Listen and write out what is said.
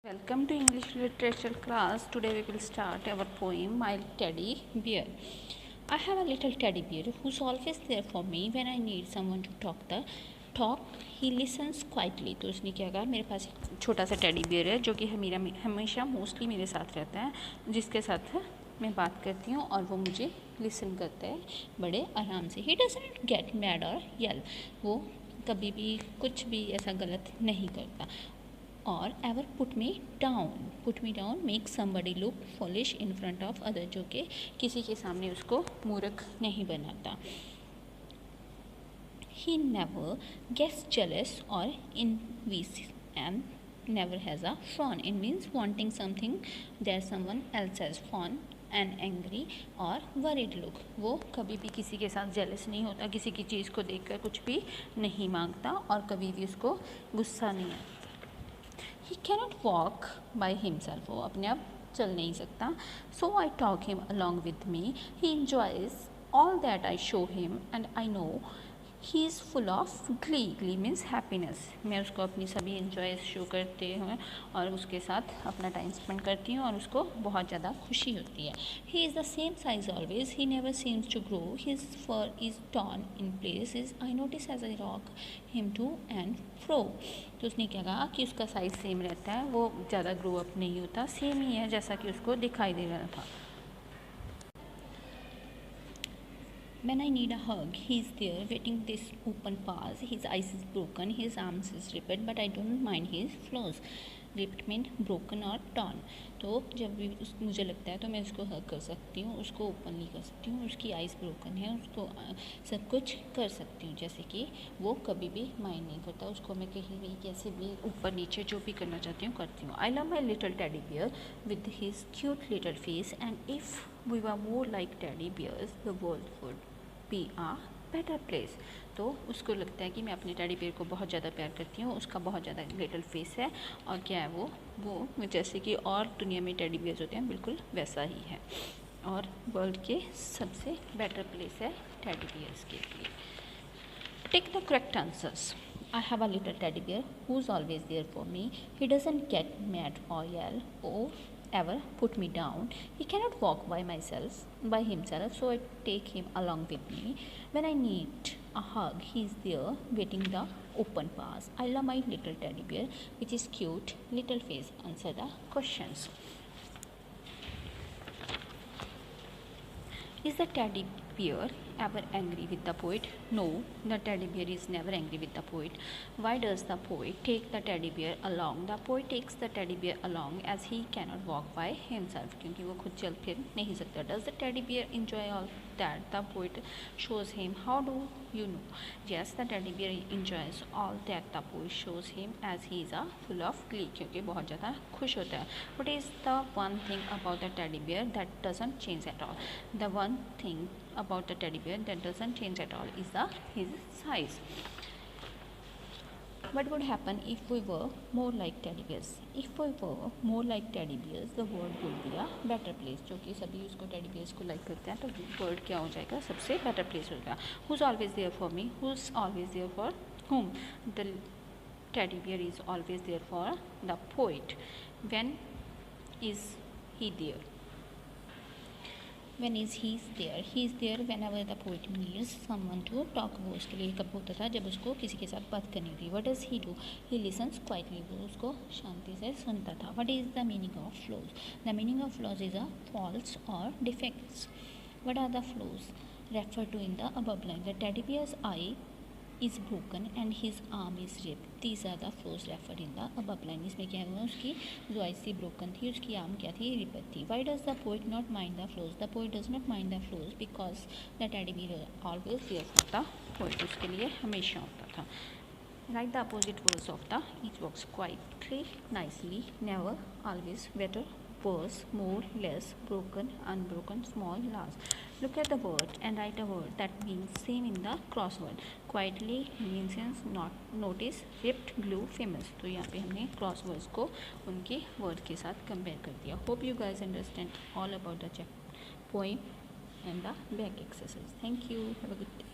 Welcome to English literature class. Today we will start our poem My Teddy Bear. I have a little teddy bear who's always there for me when I need someone to talk. He listens quietly. तो उसने क्या कहा, मेरे पास एक छोटा सा teddy bear है जो कि हमेशा मोस्टली मेरे साथ रहता है, जिसके साथ मैं बात करती हूँ और वो मुझे लिसन करता है बड़े आराम से. He doesn't get mad or yell. वो कभी भी कुछ भी ऐसा गलत नहीं करता. और ever put me down make somebody look foolish in front of other, जो कि किसी के सामने उसको मूर्ख नहीं बनाता. He never gets jealous or envious and never has a fawn. It means wanting something that someone else has. Fawn and angry और worried look. वो कभी भी किसी के साथ जेलस नहीं होता, किसी की चीज़ को देखकर कुछ भी नहीं मांगता और कभी भी उसको गुस्सा नहीं आता. He cannot walk by himself. वो अपने आप चल नहीं सकता. So I talk him along with me. He enjoys all that I show him and I know he is full of glee. Glee means happiness. मैं उसको अपनी सभी enjoys शो करते हैं और उसके साथ अपना टाइम स्पेंड करती हूँ और उसको बहुत ज़्यादा खुशी होती है. He is the same size always. He never seems to grow. His fur is torn in places. I notice as I rock him to and fro. तो उसने क्या कहा कि उसका साइज़ सेम रहता है, वो ज़्यादा ग्रो अप नहीं होता, सेम ही है जैसा कि उसको दिखाई दे रहा था. When I need a hug, he is there waiting this open paws. His eyes is broken, his arms is ripped, but I don't mind his flaws. Ripped mean broken और टॉर्न. तो जब भी मुझे लगता है तो मैं उसको हग कर सकती हूँ, उसको ओपनली कर सकती हूँ. उसकी आइज़ ब्रोकन है, उसको सब कुछ कर सकती हूँ, जैसे कि वो कभी भी माइंड नहीं करता. उसको मैं कहीं भी कैसे भी ऊपर नीचे जो भी करना चाहती हूँ करती हूँ. I love my little teddy bear with his cute little face and if we were more like teddy bears the world would be a better place. तो उसको लगता है कि मैं अपने टेडी बियर को बहुत ज़्यादा प्यार करती हूँ, उसका बहुत ज़्यादा लिटिल फेस है और क्या है वो जैसे कि और दुनिया में टेडी बियर्स होते हैं बिल्कुल वैसा ही है और वर्ल्ड के सबसे बेटर प्लेस है टेडी बियर्स के लिए. Take the correct answers. I have a little teddy bear who's always there for me. He doesn't get mad or yell or ever put me down. He cannot walk by himself, so I take him along with me. When I need a hug, he's there waiting the open paws. I love my little teddy bear, which is cute little face. Answer the questions. Is the teddy bear ever angry with the poet? No, the teddy bear is never angry with the poet. Why does the poet take the teddy bear along? The poet takes the teddy bear along as he cannot walk by himself, क्योंकि वो खुद चल फिर नहीं सकता. Does the teddy bear enjoy all that the poet shows him? How do you know? Yes, the teddy bear enjoys all that the poet shows him as he is full of glee, क्योंकि बहुत ज़्यादा खुश होता है. What is the one thing about the teddy bear that doesn't change at all? The one thing about the teddy bear that doesn't change at all is his size. What would happen if we were more like teddy bears? If we were more like teddy bears, the world would be a better place. जो कि सभी उसको teddy bears को like करते हैं तो world क्या हो जाएगा, सबसे बेटर प्लेस हो जाएगा. Who's always there for me? Who's always there for whom? The teddy bear is always there for the poet. When is he there? When is he there? He is there whenever the poet needs someone to talk. वो उसके लिए कब होता था, जब उसको किसी के साथ बात करनी थी. What does he do? He listens quietly. वो उसको शांति से सुनता था. What is the meaning of flaws? The meaning of flaws is a faults or defects. What are the flaws referred to in the above line? The teddy bear's eye is broken and his arm is ripped. These are the flaws referred in the above line. इसमें क्या है, उसकी जो eyes थी broken थी, उसकी arm क्या थी, रिपेट थी. Why does the poet not mind the flaws? The poet does not mind the flaws because the teddy bear always there for the poet. उसके लिए हमेशा होता था. Write the opposite words of the each box quietly, nicely, never, always, better, worse, more, less, broken, unbroken, small, large. Look at the word and write a word that means same in the crossword. Quietly, nuisance, not notice, ripped, glue, famous. तो यहाँ पे हमने crosswords को उनके word के साथ compare कर दिया. Hope you guys understand all about the poem and the back exercise. Thank you. Have a good day.